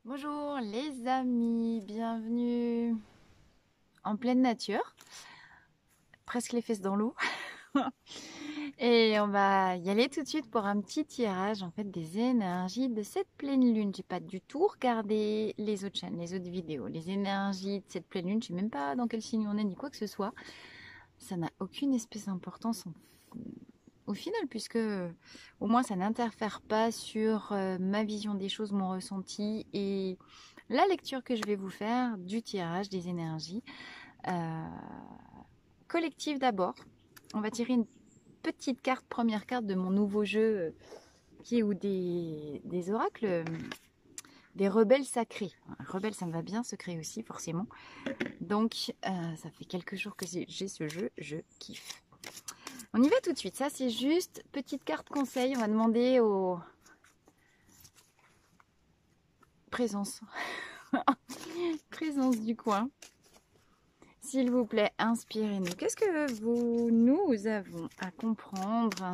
Bonjour les amis, bienvenue en pleine nature, presque les fesses dans l'eau. Et on va y aller tout de suite pour un petit tirage en fait des énergies de cette pleine lune. J'ai pas du tout regardé les autres chaînes, les autres vidéos, les énergies de cette pleine lune. Je sais même pas dans quel signe on est ni quoi que ce soit. Ça n'a aucune espèce d'importance au final, puisque au moins ça n'interfère pas sur ma vision des choses, mon ressenti et la lecture que je vais vous faire du tirage des énergies collectives d'abord. On va tirer une petite carte, première carte de mon nouveau jeu qui est ou des oracles, des rebelles sacrés. Rebelle, ça me va bien, secret aussi, forcément. Donc, ça fait quelques jours que j'ai ce jeu, je kiffe. On y va tout de suite. Ça, c'est juste petite carte conseil. On va demander aux présences, présence du coin. S'il vous plaît, inspirez-nous. Qu'est-ce que nous avons à comprendre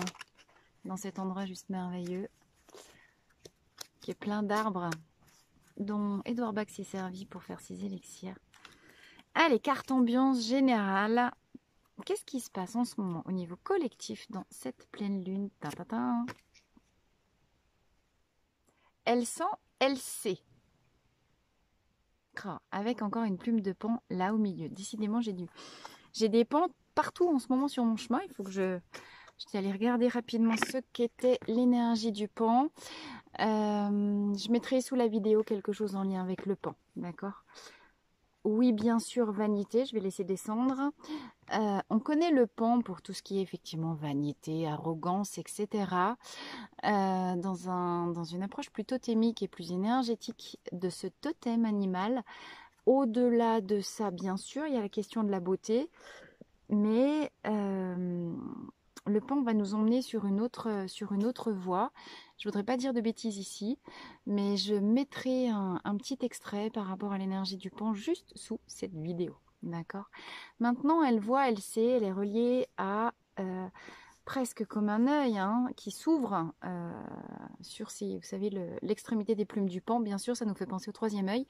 dans cet endroit juste merveilleux qui est plein d'arbres dont Edouard Bach s'est servi pour faire ses élixirs. Allez, carte ambiance générale. Qu'est-ce qui se passe en ce moment au niveau collectif dans cette pleine lune? Elle sent, elle sait. Avec encore une plume de pan là au milieu. Décidément, j'ai des pans partout en ce moment sur mon chemin. Il faut que je vais aller regarder rapidement ce qu'était l'énergie du pan. Je mettrai sous la vidéo quelque chose en lien avec le pan, d'accord? Oui, bien sûr, vanité, je vais laisser descendre. On connaît le pan pour tout ce qui est effectivement vanité, arrogance, etc. Dans une approche plus totémique et plus énergétique de ce totem animal. Au-delà de ça, bien sûr, il y a la question de la beauté, mais le pan va nous emmener sur une autre voie. Je ne voudrais pas dire de bêtises ici, mais je mettrai un petit extrait par rapport à l'énergie du pan juste sous cette vidéo. D'accord. Maintenant, elle voit, elle sait, elle est reliée à presque comme un œil qui s'ouvre sur vous savez, l'extrémité des plumes du pan. Bien sûr, ça nous fait penser au troisième œil.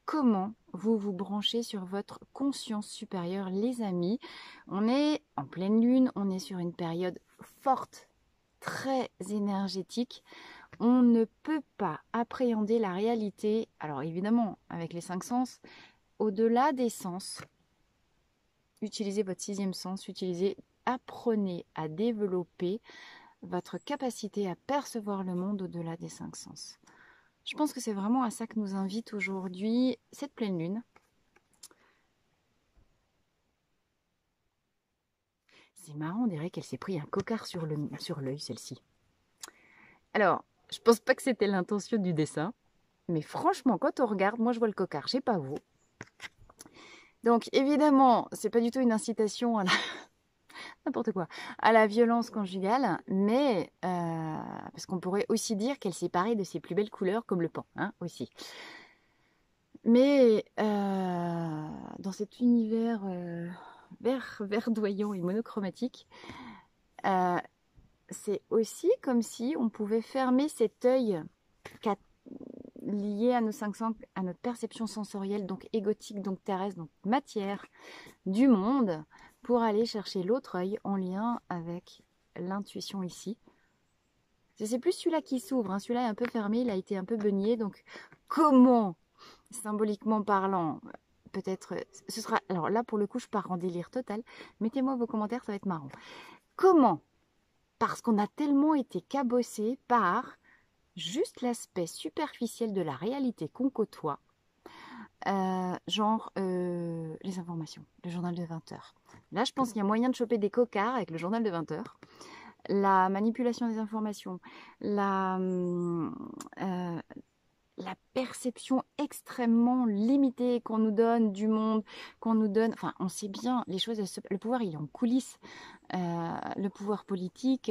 Comment vous vous branchez sur votre conscience supérieure, les amis? On est en pleine lune, on est sur une période forte, très énergétique. On ne peut pas appréhender la réalité. Alors évidemment, avec les 5 sens, au-delà des sens, utilisez votre 6e sens, apprenez à développer votre capacité à percevoir le monde au-delà des 5 sens. Je pense que c'est vraiment à ça que nous invite aujourd'hui cette pleine lune. C'est marrant, on dirait qu'elle s'est pris un cocard sur l'œil, celle-ci. Alors, je pense pas que c'était l'intention du dessin, mais franchement, quand on regarde, moi je vois le cocard, je sais pas vous. Donc évidemment, c'est pas du tout une incitation à la n'importe quoi, à la violence conjugale, mais parce qu'on pourrait aussi dire qu'elle s'est parée de ses plus belles couleurs, comme le pan, aussi. Mais dans cet univers verdoyant et monochromatique, c'est aussi comme si on pouvait fermer cet œil lié à nos 5 sens, à notre perception sensorielle, donc égotique, donc terrestre, donc matière du monde, pour aller chercher l'autre œil en lien avec l'intuition ici. C'est plus celui-là qui s'ouvre, celui-là est un peu fermé, il a été un peu beugné, donc comment, symboliquement parlant, peut-être, ce sera, alors là pour le coup je pars en délire total, mettez-moi vos commentaires, ça va être marrant. Comment? Parce qu'on a tellement été cabossé par juste l'aspect superficiel de la réalité qu'on côtoie, genre les informations, le journal de 20 heures. Là, je pense qu'il y a moyen de choper des cocards avec le journal de 20 heures. La manipulation des informations, la perception extrêmement limitée qu'on nous donne du monde, qu'on nous donne... Enfin, on sait bien, les choses, le pouvoir, il est en coulisses. Le pouvoir politique,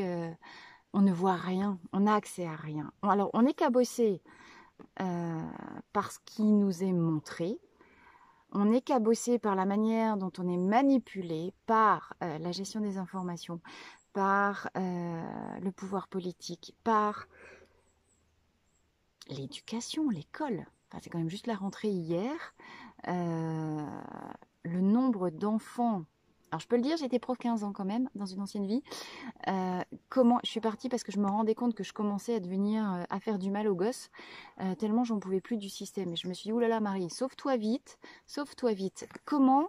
on ne voit rien, on n'a accès à rien. Alors, on est cabossé par ce qui nous est montré. On est cabossé par la manière dont on est manipulé, par la gestion des informations, par le pouvoir politique, par l'éducation, l'école. enfin, c'est quand même juste la rentrée hier, le nombre d'enfants, alors je peux le dire, j'étais prof 15 ans quand même, dans une ancienne vie, comment je suis partie parce que je me rendais compte que je commençais à devenir, à faire du mal aux gosses, tellement j'en pouvais plus du système. Et je me suis dit, oulala Marie, sauve-toi vite, sauve-toi vite. Comment?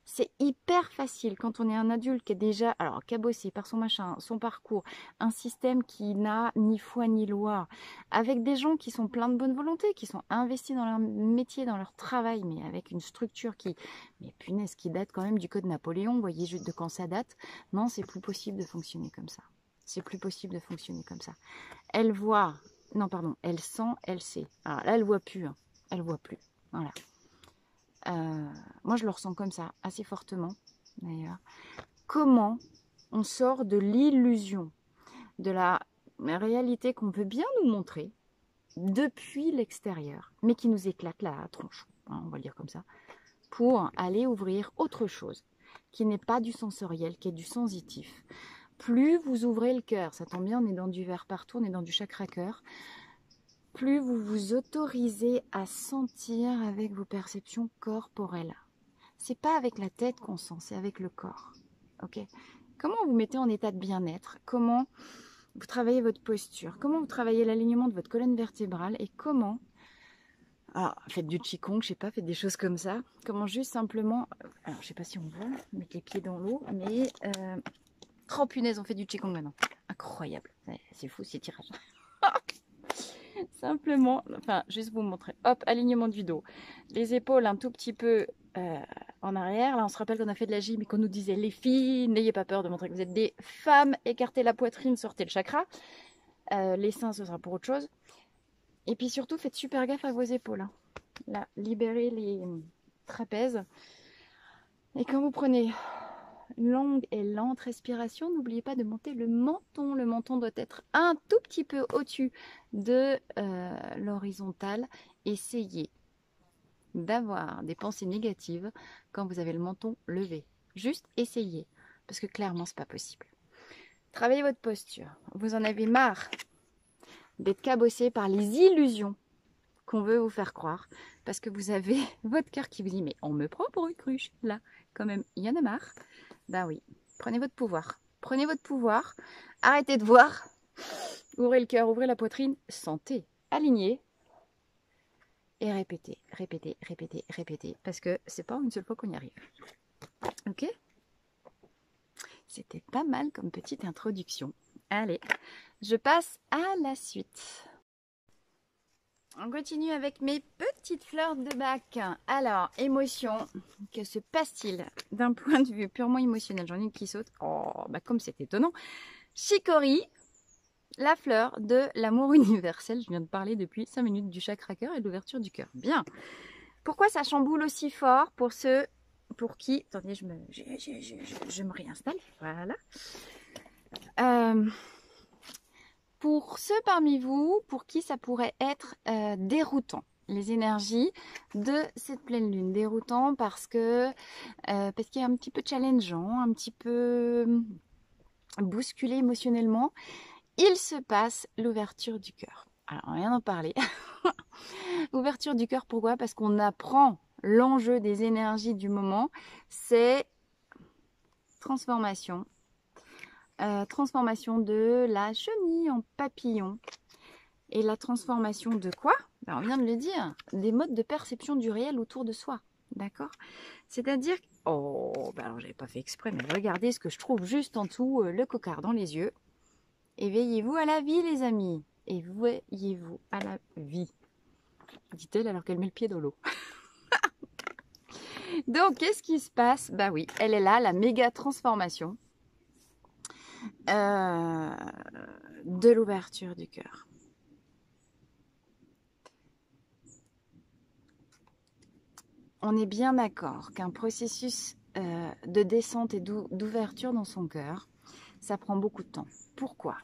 C'est hyper facile quand on est un adulte qui est déjà, alors cabossé par son machin, son parcours, un système qui n'a ni foi ni loi, avec des gens qui sont pleins de bonne volonté, qui sont investis dans leur métier, dans leur travail, mais avec une structure qui, mais punaise, qui date quand même du code Napoléon, vous voyez juste de quand ça date. Non, c'est plus possible de fonctionner comme ça. C'est plus possible de fonctionner comme ça. Elle voit, non pardon, elle sent, elle sait. Alors là, elle voit plus, hein. Elle voit plus. Voilà. Moi, je le ressens comme ça, assez fortement d'ailleurs. Comment on sort de l'illusion, de la réalité qu'on veut bien nous montrer depuis l'extérieur, mais qui nous éclate la tronche, hein, on va le dire comme ça, pour aller ouvrir autre chose, qui n'est pas du sensoriel, qui est du sensitif. Plus vous ouvrez le cœur, ça tombe bien, on est dans du verre partout, on est dans du chakra cœur, plus vous vous autorisez à sentir avec vos perceptions corporelles. C'est pas avec la tête qu'on sent, c'est avec le corps. Ok? Comment vous mettez en état de bien-être? Comment vous travaillez votre posture? Comment vous travaillez l'alignement de votre colonne vertébrale? Et comment, alors faites du qigong, je sais pas, faites des choses comme ça. Comment juste simplement, alors je sais pas si on voit, mettre les pieds dans l'eau, mais oh punaise, on fait du qigong maintenant. Incroyable, c'est fou ces tirages. Simplement, enfin, juste vous montrer. Hop, alignement du dos. Les épaules un tout petit peu en arrière. Là, on se rappelle qu'on a fait de la gym et qu'on nous disait, les filles, n'ayez pas peur de montrer que vous êtes des femmes. Écartez la poitrine, sortez le chakra. Les seins, ce sera pour autre chose. Et puis surtout, faites super gaffe à vos épaules. Hein. Là, libérez les trapèzes. Et quand vous prenez une longue et lente respiration, n'oubliez pas de monter le menton. Le menton doit être un tout petit peu au-dessus de l'horizontale. Essayez d'avoir des pensées négatives quand vous avez le menton levé. Juste essayez, parce que clairement, c'est pas possible. Travaillez votre posture. Vous en avez marre d'être cabossé par les illusions qu'on veut vous faire croire, parce que vous avez votre cœur qui vous dit, mais on me prend pour une cruche, là, quand même, il y en a marre. Ben oui, prenez votre pouvoir. Prenez votre pouvoir, arrêtez de voir, ouvrez le cœur, ouvrez la poitrine, sentez, alignez, et répétez, répétez, répétez, répétez, parce que c'est pas une seule fois qu'on y arrive. Ok? C'était pas mal comme petite introduction. Allez, je passe à la suite. On continue avec mes petites fleurs de bac. Alors, émotion, que se passe-t-il d'un point de vue purement émotionnel? J'en ai une qui saute. Oh, bah comme c'est étonnant. Chicory, la fleur de l'amour universel. Je viens de parler depuis 5 minutes du chakra cœur et de l'ouverture du cœur. Bien. Pourquoi ça chamboule aussi fort pour ceux pour qui... Attendez, je me réinstalle. Voilà. Pour ceux parmi vous pour qui ça pourrait être déroutant, les énergies de cette pleine lune. Déroutant parce qu'il y a un petit peu challengeant, un petit peu bousculé émotionnellement. Il se passe l'ouverture du cœur. Alors, on vient d'en parler. Ouverture du cœur, pourquoi? Parce qu'on apprend l'enjeu des énergies du moment, c'est transformation. Transformation de la chenille en papillon. Et la transformation de quoi? Ben, on vient de le dire, des modes de perception du réel autour de soi. D'accord? C'est-à-dire... Oh, ben alors j'avais pas fait exprès, mais regardez ce que je trouve juste en dessous, le cocard dans les yeux. Éveillez-vous à la vie, les amis. Éveillez-vous à la vie. Dit-elle alors qu'elle met le pied dans l'eau. Donc, qu'est-ce qui se passe? Bah oui, elle est là, la méga transformation de l'ouverture du cœur. On est bien d'accord qu'un processus de descente et d'ouverture dans son cœur, ça prend beaucoup de temps. Pourquoi?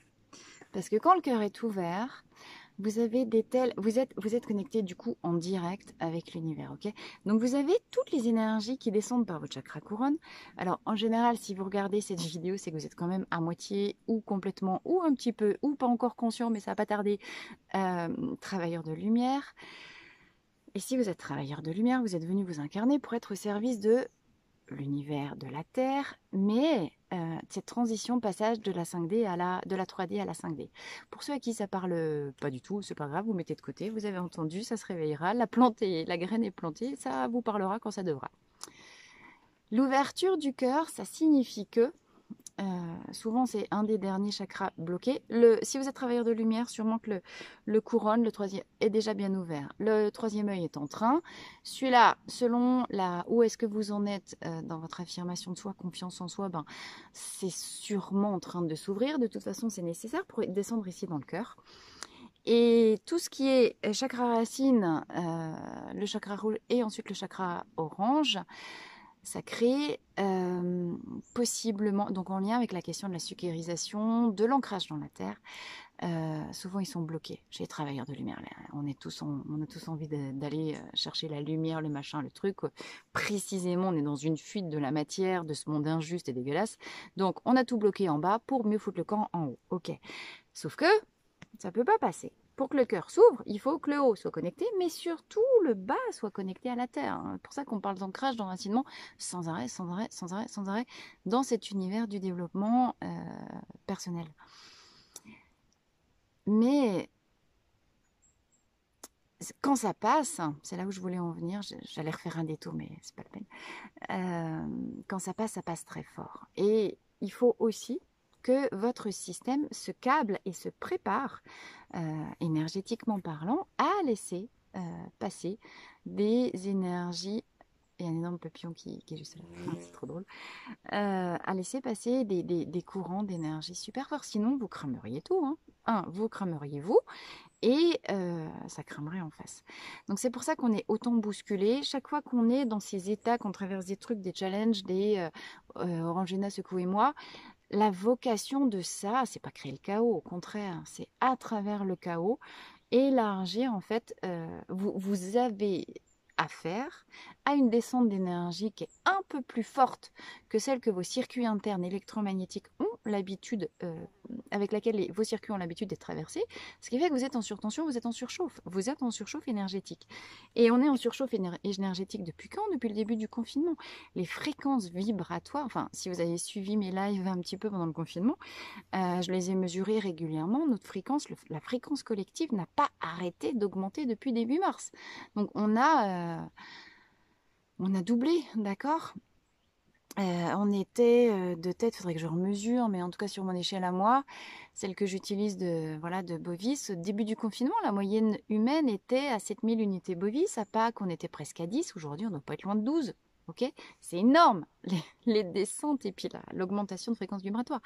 Parce que quand le cœur est ouvert, vous avez vous êtes connecté du coup en direct avec l'univers, ok? Donc vous avez toutes les énergies qui descendent par votre chakra couronne. Alors en général, si vous regardez cette vidéo, c'est que vous êtes quand même à moitié ou complètement ou un petit peu ou pas encore conscient, mais ça va pas tarder, travailleur de lumière. Et si vous êtes travailleur de lumière, vous êtes venu vous incarner pour être au service de l'univers, de la Terre, mais cette transition, passage de la 5D de la 3D à la 5D. Pour ceux à qui ça parle pas du tout, c'est pas grave, vous mettez de côté, vous avez entendu, ça se réveillera, la graine est plantée, ça vous parlera quand ça devra. L'ouverture du cœur, ça signifie que souvent, c'est un des derniers chakras bloqués. Si vous êtes travailleur de lumière, sûrement que le couronne, le troisième, est déjà bien ouvert. Le troisième œil est en train. Celui-là, selon où est-ce que vous en êtes dans votre affirmation de soi, confiance en soi, ben, c'est sûrement en train de s'ouvrir. De toute façon, c'est nécessaire pour descendre ici dans le cœur. Et tout ce qui est chakra racine, le chakra rouge et ensuite le chakra orange, ça crée possiblement, donc en lien avec la question de la sécurisation, de l'ancrage dans la terre, souvent ils sont bloqués chez les travailleurs de lumière. On a tous envie d'aller chercher la lumière, le machin, le truc. Précisément, on est dans une fuite de la matière, de ce monde injuste et dégueulasse. Donc on a tout bloqué en bas pour mieux foutre le camp en haut. Ok. Sauf que ça ne peut pas passer. Pour que le cœur s'ouvre, il faut que le haut soit connecté, mais surtout le bas soit connecté à la terre. C'est pour ça qu'on parle d'ancrage, d'enracinement, sans arrêt, sans arrêt, sans arrêt, sans arrêt, dans cet univers du développement personnel. Mais quand ça passe, c'est là où je voulais en venir, j'allais refaire un détour, mais c'est pas la peine. Quand ça passe très fort. Et il faut aussi que votre système se câble et se prépare, énergétiquement parlant, à laisser passer des énergies. Il y a un énorme papillon qui est juste là, c'est trop drôle. À laisser passer des courants d'énergie super forts. Sinon, vous crameriez tout. Vous crameriez vous et ça cramerait en face. Donc c'est pour ça qu'on est autant bousculé. Chaque fois qu'on est dans ces états, qu'on traverse des trucs, des challenges, des Orangina, secouez-moi, la vocation de ça, c'est pas créer le chaos, au contraire, c'est à travers le chaos, élargir en fait, vous avez affaire à une descente d'énergie qui est un peu plus forte que celle que vos circuits internes électromagnétiques ont l'habitude, avec laquelle vos circuits ont l'habitude d'être traversés, ce qui fait que vous êtes en surtension, vous êtes en surchauffe, vous êtes en surchauffe énergétique. Et on est en surchauffe énergétique depuis quand? Depuis le début du confinement. Les fréquences vibratoires, enfin, si vous avez suivi mes lives un petit peu pendant le confinement, je les ai mesurées régulièrement. Notre fréquence, la fréquence collective n'a pas arrêté d'augmenter depuis début mars. Donc on a doublé, d'accord. On était de tête, il faudrait que je remesure, mais en tout cas sur mon échelle à moi, celle que j'utilise de bovis, au début du confinement, la moyenne humaine était à 7000 unités bovis. À Pâques, on était presque à 10. Aujourd'hui, on ne doit pas être loin de 12. Okay, c'est énorme, les descentes et puis l'augmentation de fréquence vibratoire.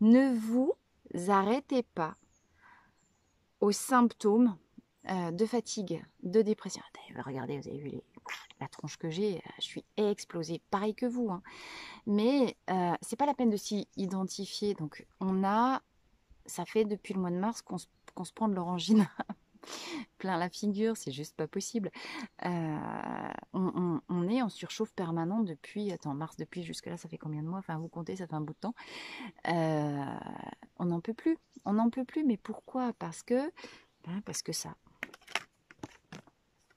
Ne vous arrêtez pas aux symptômes de fatigue, de dépression. Regardez, vous avez vu la tronche que j'ai, je suis explosée, pareil que vous. Mais c'est pas la peine de s'y identifier. Donc ça fait depuis le mois de mars qu'on se prend de l'orangine plein la figure, c'est juste pas possible. On est en surchauffe permanente depuis, mars, depuis jusque-là, ça fait combien de mois? Enfin, vous comptez, ça fait un bout de temps. On n'en peut plus. On n'en peut plus, mais pourquoi? Parce que ça.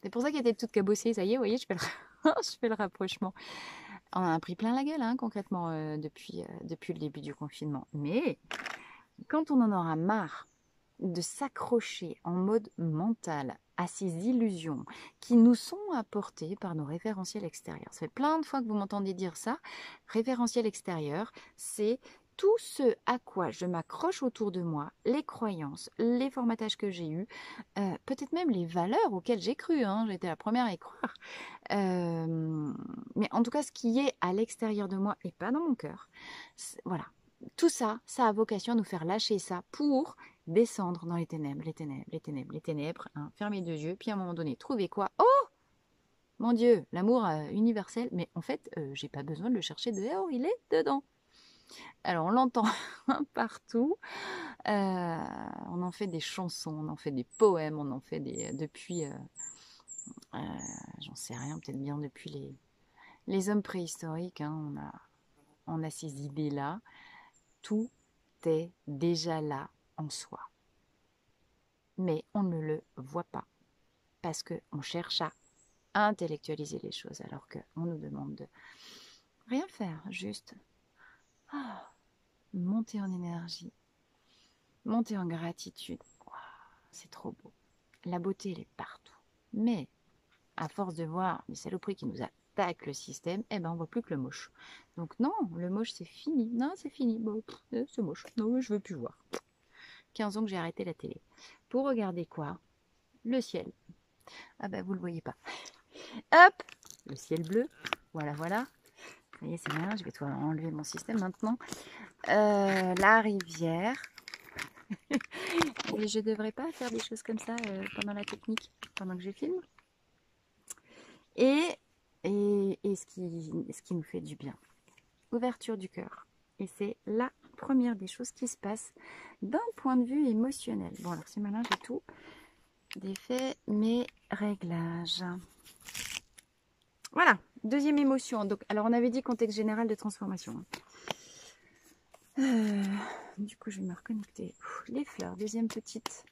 C'est pour ça qu'elle était toute cabossée, ça y est, vous voyez, je fais le rapprochement. On en a pris plein la gueule, concrètement, depuis le début du confinement. Mais quand on en aura marre de s'accrocher en mode mental à ces illusions qui nous sont apportées par nos référentiels extérieurs. Ça fait plein de fois que vous m'entendez dire ça. Référentiel extérieur, c'est tout ce à quoi je m'accroche autour de moi, les croyances, les formatages que j'ai eus, peut-être même les valeurs auxquelles j'ai cru. J'ai été la première à y croire. Mais en tout cas, ce qui est à l'extérieur de moi et pas dans mon cœur, voilà. Tout ça, ça a vocation à nous faire lâcher ça pour descendre dans les ténèbres, les ténèbres, les ténèbres, les ténèbres, fermer deux yeux, puis à un moment donné, trouver quoi? Oh mon Dieu, l'amour universel, mais en fait, j'ai pas besoin de le chercher dehors, il est dedans. Alors, on l'entend partout, on en fait des chansons, on en fait des poèmes, on en fait depuis, j'en sais rien, peut-être bien depuis les hommes préhistoriques, on a ces idées-là, tout est déjà là en soi. Mais on ne le voit pas parce qu'on cherche à intellectualiser les choses alors qu'on nous demande de rien faire, juste monter en énergie, monter en gratitude. Wow, c'est trop beau. La beauté, elle est partout. Mais à force de voir les saloperies qui nous attaquent le système, eh ben on voit plus que le moche. Donc non, le moche c'est fini. Non, c'est fini. Bon, c'est moche. Non, je veux plus voir. 15 ans que j'ai arrêté la télé. Pour regarder quoi? Le ciel. Ah ben vous le voyez pas. Hop, le ciel bleu. Voilà, voilà. Ça y est, c'est bien. Je vais enlever mon système maintenant. La rivière. Et je devrais pas faire des choses comme ça pendant la technique, pendant que je filme. Et ce qui nous fait du bien. Ouverture du cœur. Et c'est la première des choses qui se passe d'un point de vue émotionnel. Bon, alors c'est malin, j'ai tout défait mes réglages. Voilà, deuxième émotion. Donc, alors on avait dit contexte général de transformation. Du coup, je vais me reconnecter. Les fleurs, deuxième petite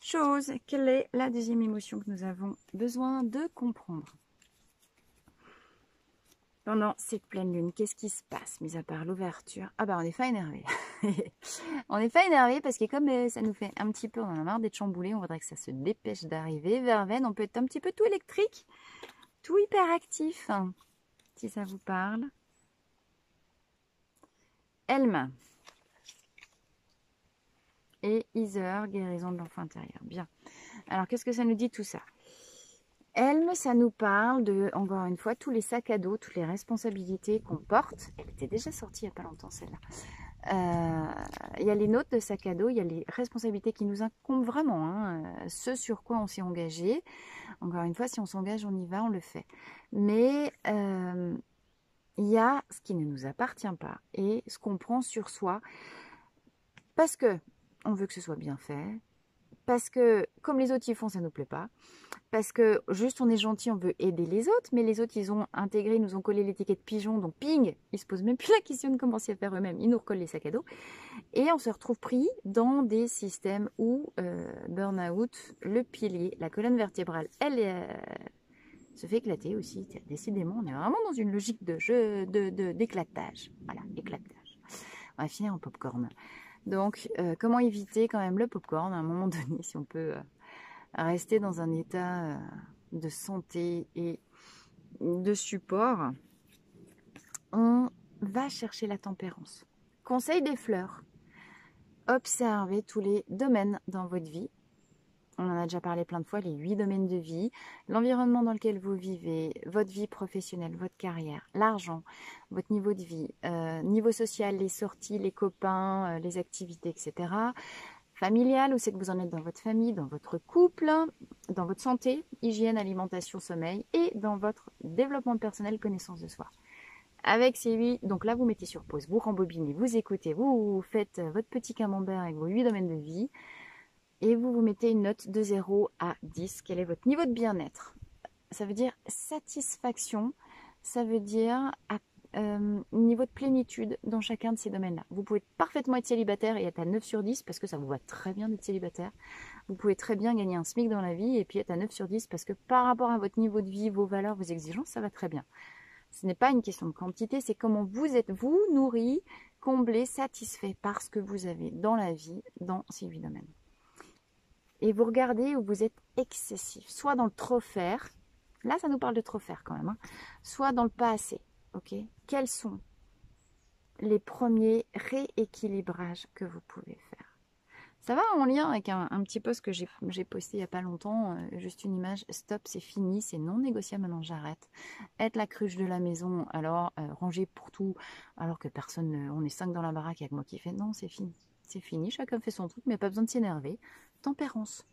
chose. Quelle est la deuxième émotion que nous avons besoin de comprendre pendant cette pleine lune? Qu'est-ce qui se passe, mis à part l'ouverture? Ah bah on n'est pas énervé. On n'est pas énervé parce que comme ça nous fait un petit peu, on en a marre d'être chamboulé, on voudrait que ça se dépêche d'arriver. Verveine, on peut être un petit peu tout électrique, tout hyperactif, hein, si ça vous parle. Elme. Et Heather, guérison de l'enfant intérieur. Bien. Alors, qu'est-ce que ça nous dit tout ça? Elme, ça nous parle de, encore une fois, tous les sacs à dos, toutes les responsabilités qu'on porte. Elle était déjà sortie il n'y a pas longtemps, celle-là. Il y a les notes de sac à dos, il y a les responsabilités qui nous incombent vraiment, hein, ce sur quoi on s'est engagé. Encore une fois, si on s'engage, on y va, on le fait. Mais il y a ce qui ne nous appartient pas et ce qu'on prend sur soi parce que on veut que ce soit bien fait, parce que comme les autres y font, ça ne nous plaît pas, parce que juste on est gentil, on veut aider les autres, mais les autres ils ont intégré, nous ont collé l'étiquette pigeon, donc ping, ils se posent même plus la question de comment s'y faire eux-mêmes, ils nous recollent les sacs à dos, et on se retrouve pris dans des systèmes où burn-out, le pilier, la colonne vertébrale, elle se fait éclater aussi. Décidément, on est vraiment dans une logique de jeu, d'éclatage. Voilà, éclatage. On va finir en popcorn. Donc, comment éviter quand même le popcorn à un moment donné, si on peut rester dans un état de santé et de support? On va chercher la tempérance. Conseil des fleurs. Observez tous les domaines dans votre vie. On en a déjà parlé plein de fois, les 8 domaines de vie, l'environnement dans lequel vous vivez, votre vie professionnelle, votre carrière, l'argent, votre niveau de vie, niveau social, les sorties, les copains, les activités, etc. Familial, où c'est que vous en êtes dans votre famille, dans votre couple, dans votre santé, hygiène, alimentation, sommeil, et dans votre développement personnel, connaissance de soi. Avec ces 8, donc là vous mettez sur pause, vous rembobinez, vous écoutez, vous faites votre petit camembert avec vos 8 domaines de vie, et vous mettez une note de 0 à 10. Quel est votre niveau de bien-être? Ça veut dire satisfaction, ça veut dire niveau de plénitude dans chacun de ces domaines-là. Vous pouvez parfaitement être célibataire et être à 9 sur 10 parce que ça vous va très bien d'être célibataire. Vous pouvez très bien gagner un SMIC dans la vie et puis être à 9 sur 10 parce que par rapport à votre niveau de vie, vos valeurs, vos exigences, ça va très bien. Ce n'est pas une question de quantité, c'est comment vous êtes, vous, nourri, comblé, satisfait par ce que vous avez dans la vie, dans ces 8 domaines. Et vous regardez où vous êtes excessif, soit dans le trop faire, là ça nous parle de trop faire quand même, hein, soit dans le pas assez, ok? Quels sont les premiers rééquilibrages que vous pouvez faire? Ça va en lien avec un petit post que j'ai posté il n'y a pas longtemps, juste une image, stop, c'est fini, c'est non négociable, maintenant j'arrête. Être la cruche de la maison, alors ranger pour tout, alors que personne, on est 5 dans la baraque avec moi qui fait, non c'est fini. C'est fini, chacun fait son truc, mais pas besoin de s'énerver. Tempérance.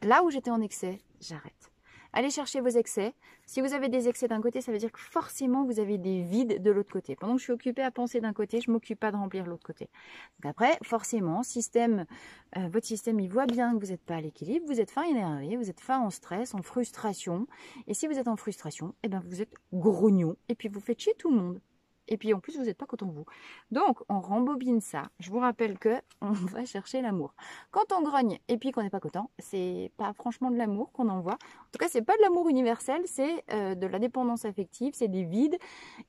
Là où j'étais en excès, j'arrête. Allez chercher vos excès. Si vous avez des excès d'un côté, ça veut dire que forcément, vous avez des vides de l'autre côté. Pendant que je suis occupée à penser d'un côté, je ne m'occupe pas de remplir l'autre côté. Donc après, forcément, votre système, il voit bien que vous n'êtes pas à l'équilibre. Vous êtes fin énervé, vous êtes fin en stress, en frustration. Et si vous êtes en frustration, eh ben, vous êtes grognon. Et puis, vous faites chier tout le monde. et puis en plus vous n'êtes pas content de vous. Donc on rembobine ça. Je vous rappelle que on va chercher l'amour. Quand on grogne et puis qu'on n'est pas content, c'est pas franchement de l'amour qu'on envoie. En tout cas, c'est pas de l'amour universel, c'est de la dépendance affective, c'est des vides,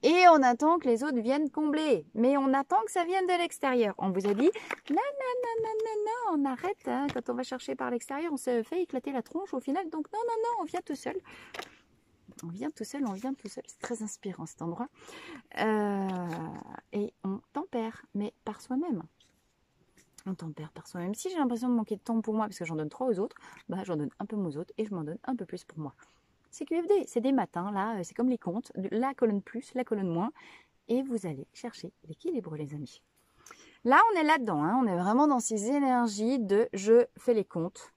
et on attend que les autres viennent combler. Mais on attend que ça vienne de l'extérieur. On vous a dit non, non, non, non, non, non, on arrête. Hein. Quand on va chercher par l'extérieur, on se fait éclater la tronche au final. Donc non, non, non, on vient tout seul. On vient tout seul, on vient tout seul. C'est très inspirant cet endroit. Et on tempère, mais par soi-même. On tempère par soi-même. Si j'ai l'impression de manquer de temps pour moi, parce que j'en donne trop aux autres, bah j'en donne un peu aux autres et je m'en donne un peu plus pour moi. C'est QFD, c'est des matins, là, c'est comme les comptes, la colonne plus, la colonne moins, et vous allez chercher l'équilibre, les amis. Là, on est là-dedans, hein, on est vraiment dans ces énergies de je fais les comptes.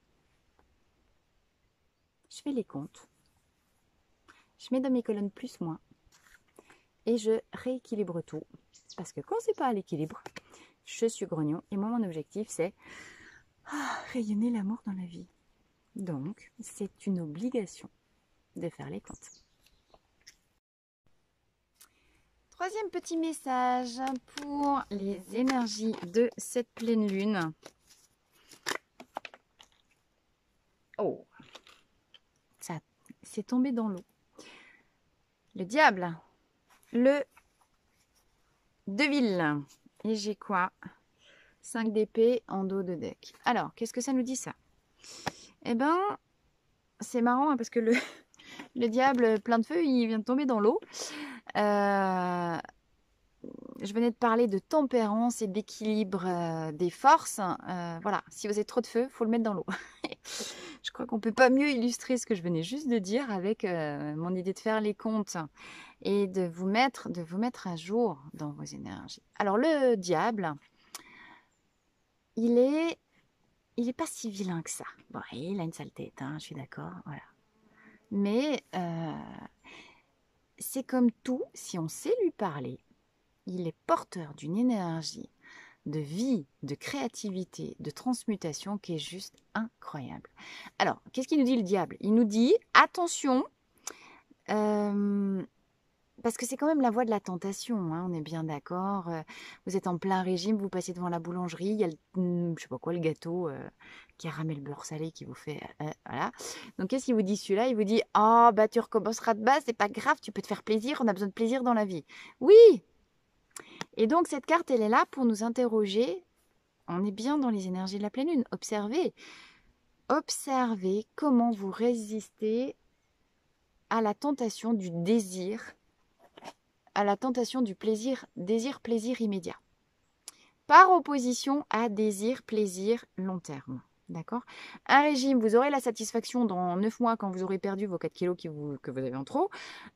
Je fais les comptes. Je mets dans mes colonnes plus, moins. Et je rééquilibre tout. Parce que quand c'est pas à l'équilibre, je suis grognon. Et moi, mon objectif, c'est rayonner l'amour dans la vie. Donc, c'est une obligation de faire les comptes. Troisième petit message pour les énergies de cette pleine lune. Oh, ça c'est tombé dans l'eau. Le diable, le devil. Et j'ai quoi? 5 d'épée en dos de deck. Alors, qu'est-ce que ça nous dit ça? Eh ben, c'est marrant hein, parce que le diable plein de feu, il vient de tomber dans l'eau. Je venais de parler de tempérance et d'équilibre des forces. Voilà, si vous avez trop de feu, il faut le mettre dans l'eau. Je crois qu'on ne peut pas mieux illustrer ce que je venais juste de dire avec mon idée de faire les comptes et de vous mettre à jour dans vos énergies. Alors le diable, il est pas si vilain que ça. Bon, il a une sale tête, hein, je suis d'accord, voilà. Mais c'est comme tout, si on sait lui parler, il est porteur d'une énergie de vie, de créativité, de transmutation qui est juste incroyable. Alors, qu'est-ce qu'il nous dit le diable? Il nous dit, attention, parce que c'est quand même la voie de la tentation, hein, on est bien d'accord. Vous êtes en plein régime, vous passez devant la boulangerie, il y a je sais pas quoi, le gâteau caramel beurre salé qui vous fait... voilà. Donc, qu'est-ce qu'il vous dit celui-là? Il vous dit, ah, bah tu recommenceras de base, c'est pas grave, tu peux te faire plaisir, on a besoin de plaisir dans la vie. Oui! Et donc, cette carte, elle est là pour nous interroger. On est bien dans les énergies de la pleine lune. Observez. Observez comment vous résistez à la tentation du désir, à la tentation du plaisir, désir-plaisir immédiat. Par opposition à désir-plaisir long terme. D'accord? Un régime, vous aurez la satisfaction dans 9 mois quand vous aurez perdu vos 4 kilos que vous avez en trop.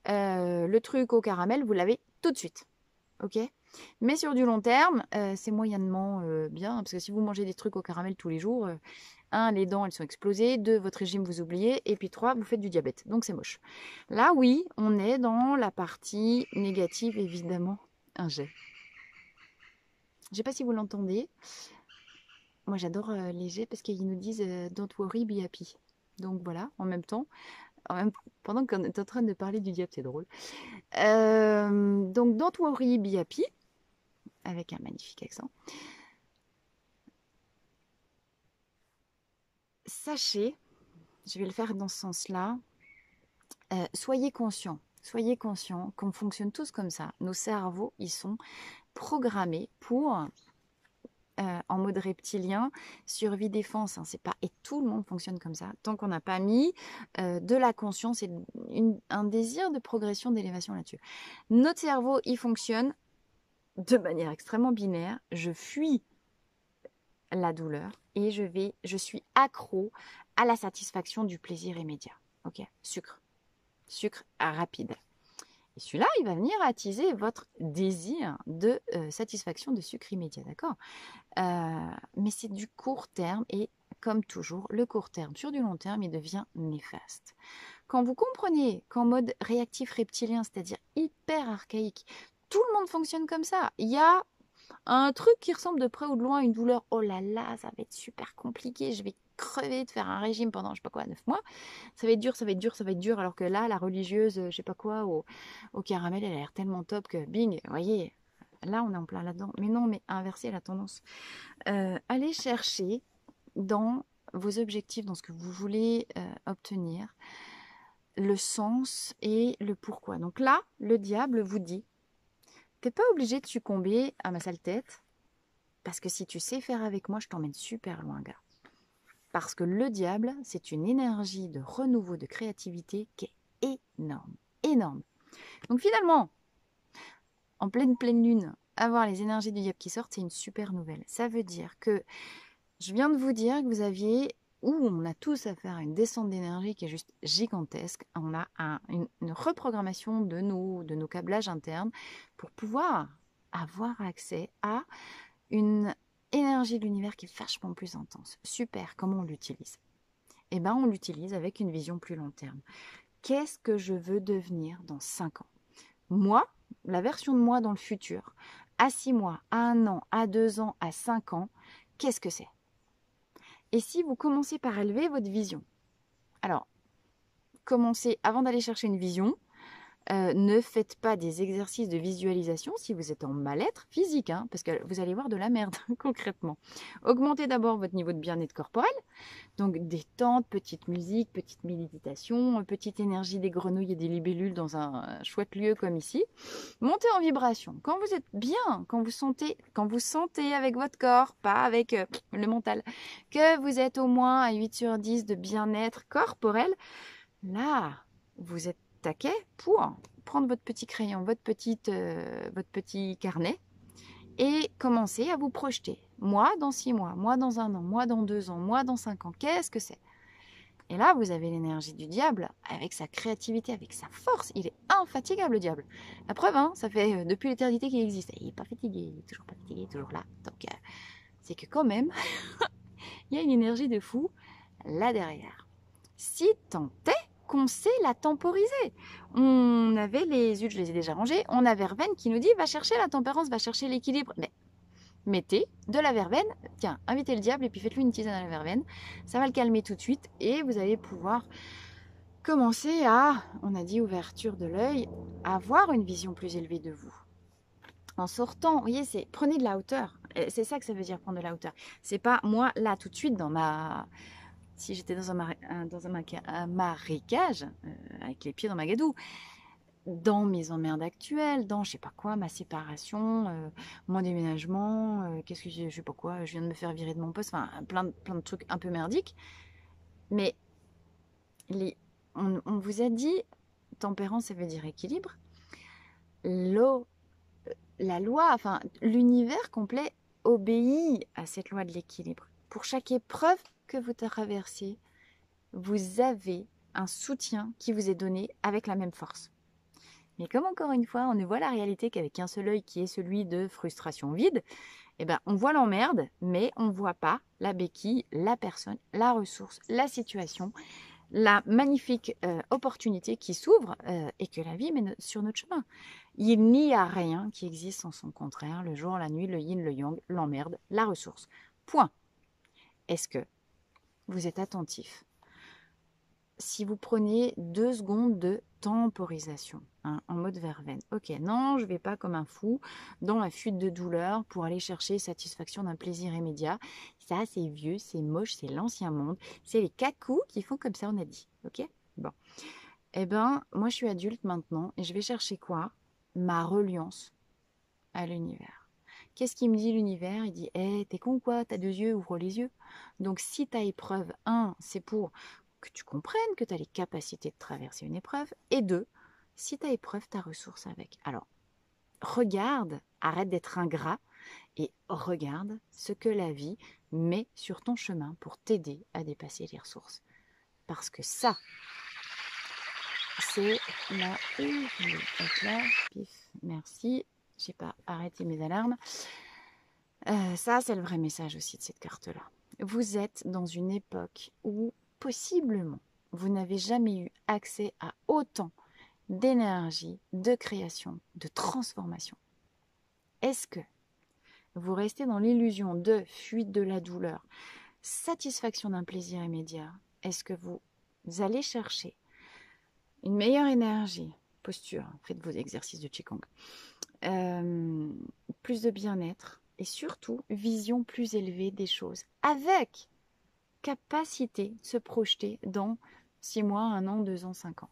Le truc au caramel, vous l'avez tout de suite. Ok? Mais sur du long terme, c'est moyennement bien, parce que si vous mangez des trucs au caramel tous les jours, 1, les dents elles sont explosées, 2, votre régime vous oubliez, et puis 3, vous faites du diabète, donc c'est moche. Là oui, on est dans la partie négative, évidemment, un jet. Je ne sais pas si vous l'entendez, moi j'adore les jets parce qu'ils nous disent don't worry, be happy. Donc voilà, en même temps, pendant qu'on est en train de parler du diable, c'est drôle. Donc don't worry, be happy, avec un magnifique accent. Sachez, je vais le faire dans ce sens-là, soyez conscients qu'on fonctionne tous comme ça. Nos cerveaux, ils sont programmés pour, en mode reptilien, survie-défense. Hein, c'est pas, et tout le monde fonctionne comme ça. Tant qu'on n'a pas mis de la conscience et un désir de progression, d'élévation là-dessus. Notre cerveau, il fonctionne de manière extrêmement binaire. Je fuis la douleur et je suis accro à la satisfaction du plaisir immédiat. Ok, sucre rapide. Et celui-là, il va venir attiser votre désir de satisfaction de sucre immédiat, d'accord? Mais c'est du court terme et comme toujours, le court terme sur du long terme, il devient néfaste. Quand vous comprenez qu'en mode réactif reptilien, c'est-à-dire hyper archaïque, tout le monde fonctionne comme ça. Il y a un truc qui ressemble de près ou de loin à une douleur. Oh là là, ça va être super compliqué. Je vais crever de faire un régime pendant, je sais pas quoi, 9 mois. Ça va être dur, ça va être dur, ça va être dur. Alors que là, la religieuse, je sais pas quoi, au caramel, elle a l'air tellement top que bing, vous voyez, là, on est en plein là-dedans. Mais non, mais inverser la tendance. Allez chercher dans vos objectifs, dans ce que vous voulez obtenir, le sens et le pourquoi. Donc là, le diable vous dit, t'es pas obligé de succomber à ma sale tête, parce que si tu sais faire avec moi, je t'emmène super loin, gars. Parce que le diable, c'est une énergie de renouveau, de créativité qui est énorme, énorme. Donc finalement, en pleine lune, avoir les énergies du diable qui sortent, c'est une super nouvelle. Ça veut dire que je viens de vous dire que vous aviez, on a tous à faire une descente d'énergie qui est juste gigantesque. On a une reprogrammation de nos câblages internes pour pouvoir avoir accès à une énergie de l'univers qui est vachement plus intense. Super, comment on l'utilise? Eh bien, on l'utilise avec une vision plus long terme. Qu'est-ce que je veux devenir dans 5 ans? Moi, la version de moi dans le futur, à 6 mois, à 1 an, à 2 ans, à 5 ans, qu'est-ce que c'est? Et si vous commencez par élever votre vision? Alors, commencez avant d'aller chercher une vision. Ne faites pas des exercices de visualisation si vous êtes en mal-être physique, hein, parce que vous allez voir de la merde concrètement. Augmentez d'abord votre niveau de bien-être corporel, donc détente, petite musique, petite méditation, petite énergie des grenouilles et des libellules dans un chouette lieu comme ici. Montez en vibration. Quand vous êtes bien, quand vous sentez avec votre corps, pas avec le mental, que vous êtes au moins à 8 sur 10 de bien-être corporel, là, vous êtes taquet pour prendre votre petit crayon, votre petit carnet et commencer à vous projeter. Moi dans 6 mois, moi dans 1 an, moi dans 2 ans, moi dans 5 ans, qu'est-ce que c'est? Et là, vous avez l'énergie du diable avec sa créativité, avec sa force. Il est infatigable, le diable. La preuve, hein, ça fait depuis l'éternité qu'il existe. Il n'est pas fatigué, il est toujours pas fatigué, toujours là. Donc, c'est que quand même, il y a une énergie de fou là derrière. Si tant est qu'on sait la temporiser. On avait les huttes, je les ai déjà rangées, on a Verveine qui nous dit va chercher la tempérance, va chercher l'équilibre. Mais mettez de la verveine, tiens, invitez le diable et puis faites-lui une tisane à la verveine. Ça va le calmer tout de suite et vous allez pouvoir commencer à, on a dit ouverture de l'œil, avoir une vision plus élevée de vous. En sortant, vous voyez, prenez de la hauteur. C'est ça que ça veut dire prendre de la hauteur. C'est pas moi là tout de suite si j'étais dans un marécage, avec les pieds dans ma gadoue, dans mes emmerdes actuelles, dans je sais pas quoi, ma séparation, mon déménagement, qu'est-ce que je sais pas quoi, je viens de me faire virer de mon poste, enfin plein de trucs un peu merdiques. Mais on vous a dit, tempérance, ça veut dire équilibre. La loi, enfin l'univers complet obéit à cette loi de l'équilibre. Pour chaque épreuve que vous traversez, vous avez un soutien qui vous est donné avec la même force. Mais comme encore une fois, on ne voit la réalité qu'avec un seul œil qui est celui de frustration vide, eh ben, on voit l'emmerde, mais on ne voit pas la béquille, la personne, la ressource, la situation, la magnifique opportunité qui s'ouvre et que la vie met sur notre chemin. Il n'y a rien qui existe sans son contraire, le jour, la nuit, le yin, le yang, l'emmerde, la ressource. Point. Est-ce que vous êtes attentif? Si vous prenez 2 secondes de temporisation, hein, en mode verveine. Ok, non, je ne vais pas comme un fou dans la fuite de douleur pour aller chercher satisfaction d'un plaisir immédiat. Ça, c'est vieux, c'est moche, c'est l'ancien monde. C'est les cacous qui font comme ça, on a dit. Ok. Bon. Eh ben, moi, je suis adulte maintenant et je vais chercher quoi? Ma reliance à l'univers. Qu'est-ce qu'il me dit l'univers? Il dit, hey, t'es con quoi? T'as 2 yeux, ouvre les yeux. Donc, si ta épreuve, 1, c'est pour que tu comprennes que tu as les capacités de traverser une épreuve. Et 2, si tu as épreuve, tu as ressource avec. Alors, regarde, arrête d'être ingrat et regarde ce que la vie met sur ton chemin pour t'aider à dépasser les ressources. Parce que ça, c'est la... Hop là, pif, merci. J'ai pas arrêté mes alarmes. Ça, c'est le vrai message aussi de cette carte-là. Vous êtes dans une époque où possiblement, vous n'avez jamais eu accès à autant d'énergie, de création, de transformation. Est-ce que vous restez dans l'illusion de fuite de la douleur, satisfaction d'un plaisir immédiat? Est-ce que vous allez chercher une meilleure énergie, posture, faites vos exercices de Qigong, plus de bien-être et surtout vision plus élevée des choses, avec capacité de se projeter dans 6 mois, 1 an, 2 ans, 5 ans.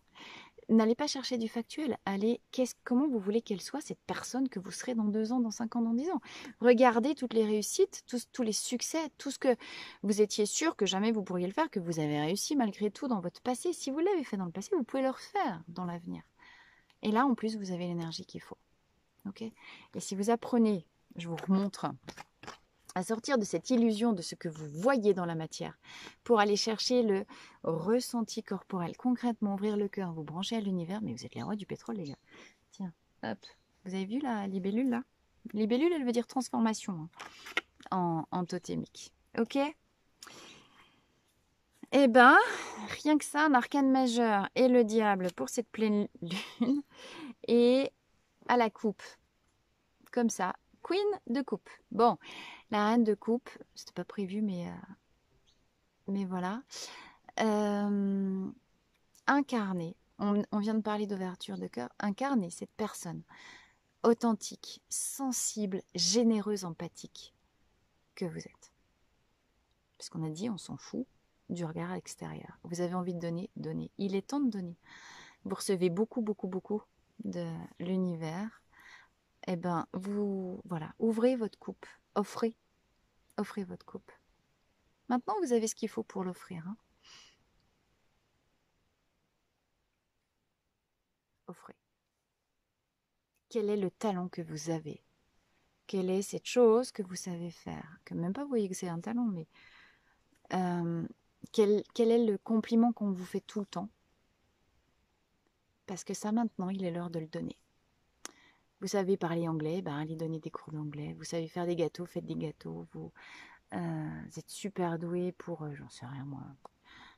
N'allez pas chercher du factuel. Allez, comment vous voulez qu'elle soit, cette personne que vous serez dans 2 ans, dans 5 ans, dans 10 ans. Regardez toutes les réussites, tous les succès, tout ce que vous étiez sûr que jamais vous pourriez le faire, que vous avez réussi malgré tout dans votre passé. Si vous l'avez fait dans le passé, vous pouvez le refaire dans l'avenir. Et là, en plus, vous avez l'énergie qu'il faut. Okay ? Et si vous apprenez, je vous remontre, à sortir de cette illusion de ce que vous voyez dans la matière pour aller chercher le ressenti corporel. Concrètement, ouvrir le cœur, vous branchez à l'univers, mais vous êtes les rois du pétrole, les gars. Tiens, hop. Vous avez vu la libellule, là? Libellule, elle veut dire transformation en totémique. Ok? Eh ben, rien que ça, un arcane majeur et le diable pour cette pleine lune. Et à la coupe. Comme ça. Queen de coupe. Bon, la reine de coupe, c'était pas prévu, mais voilà. Incarner, on vient de parler d'ouverture de cœur, incarner cette personne authentique, sensible, généreuse, empathique que vous êtes. Parce qu'on a dit, on s'en fout du regard extérieur. Vous avez envie de donner, donnez. Il est temps de donner. Vous recevez beaucoup, beaucoup, beaucoup de l'univers. Eh ben, voilà, ouvrez votre coupe, offrez votre coupe. Maintenant, vous avez ce qu'il faut pour l'offrir. Hein. Offrez. Quel est le talent que vous avez? Quelle est cette chose que vous savez faire? Que même pas vous voyez que c'est un talent, mais quel est le compliment qu'on vous fait tout le temps? Parce que ça, maintenant, il est l'heure de le donner. Vous savez parler anglais, ben, allez donner des cours d'anglais. Vous savez faire des gâteaux, faites des gâteaux. Vous êtes super doué pour, j'en sais rien moi,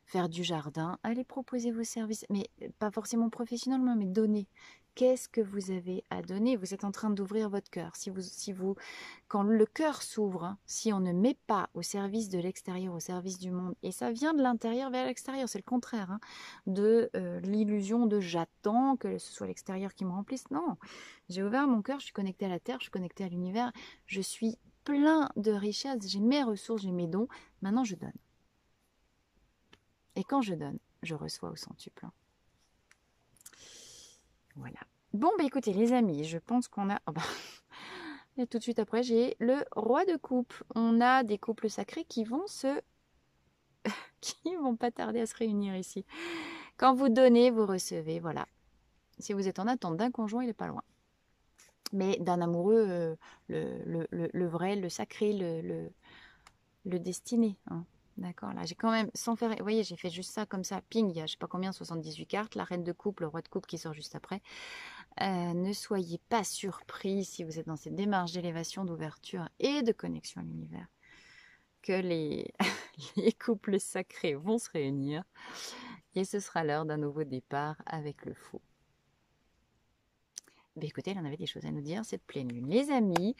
faire du jardin. Allez proposer vos services, mais pas forcément professionnellement, mais donner. Qu'est-ce que vous avez à donner? Vous êtes en train d'ouvrir votre cœur. Quand le cœur s'ouvre, hein, si on ne met pas au service de l'extérieur, au service du monde, et ça vient de l'intérieur vers l'extérieur, c'est le contraire hein, de l'illusion de j'attends que ce soit l'extérieur qui me remplisse. Non, j'ai ouvert mon cœur, je suis connectée à la terre, je suis connectée à l'univers, je suis plein de richesses, j'ai mes ressources, j'ai mes dons. Maintenant, je donne. Et quand je donne, je reçois au centuple. Voilà. Bon, bah écoutez, les amis, je pense qu'on a... Oh bah... Et tout de suite après, j'ai le roi de coupe. On a des couples sacrés qui vont qui vont pas tarder à se réunir ici. Quand vous donnez, vous recevez, voilà. Si vous êtes en attente d'un conjoint, il n'est pas loin. Mais d'un amoureux, le vrai, le sacré, le destiné. Hein. D'accord, là, j'ai quand même, sans faire... Vous voyez, j'ai fait juste ça, comme ça, ping, il y a je sais pas combien, 78 cartes, la reine de coupe, le roi de coupe qui sort juste après. Ne soyez pas surpris si vous êtes dans cette démarche d'élévation, d'ouverture et de connexion à l'univers, que les, les couples sacrés vont se réunir et ce sera l'heure d'un nouveau départ avec le faux. Ben écoutez, elle en avait des choses à nous dire, cette pleine lune. Les amis,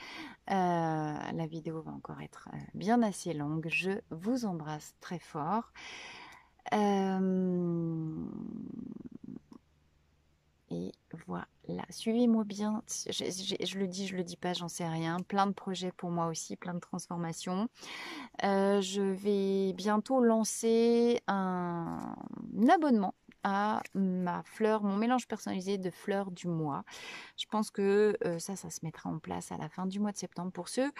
la vidéo va encore être bien assez longue. Je vous embrasse très fort. Et voilà, suivez-moi bien. Je le dis, je le dis pas, j'en sais rien. Plein de projets pour moi aussi, plein de transformations. Je vais bientôt lancer un abonnement à ma fleur, mon mélange personnalisé de fleurs du mois. Je pense que ça se mettra en place à la fin du mois de septembre pour ceux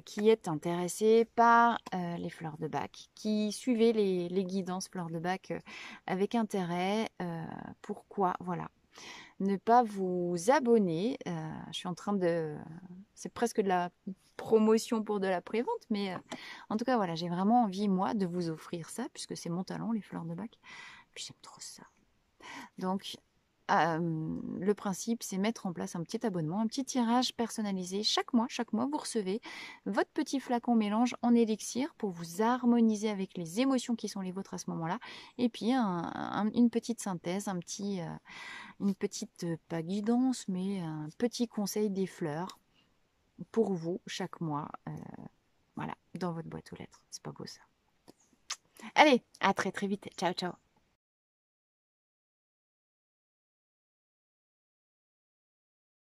qui est intéressé par les fleurs de bac, qui suivait les guidances fleurs de bac avec intérêt. Pourquoi? Voilà. Ne pas vous abonner. Je suis en train de... C'est presque de la promotion pour de la prévente, mais en tout cas, voilà, j'ai vraiment envie, moi, de vous offrir ça, puisque c'est mon talent, les fleurs de bac. Puis j'aime trop ça. Donc, le principe, c'est mettre en place un petit abonnement, un petit tirage personnalisé. Chaque mois, vous recevez votre petit flacon mélange en élixir pour vous harmoniser avec les émotions qui sont les vôtres à ce moment-là. Et puis, une petite synthèse, une petite, pas guidance, mais un petit conseil des fleurs pour vous chaque mois. Voilà, dans votre boîte aux lettres. C'est pas beau ça. Allez, à très très vite. Ciao, ciao.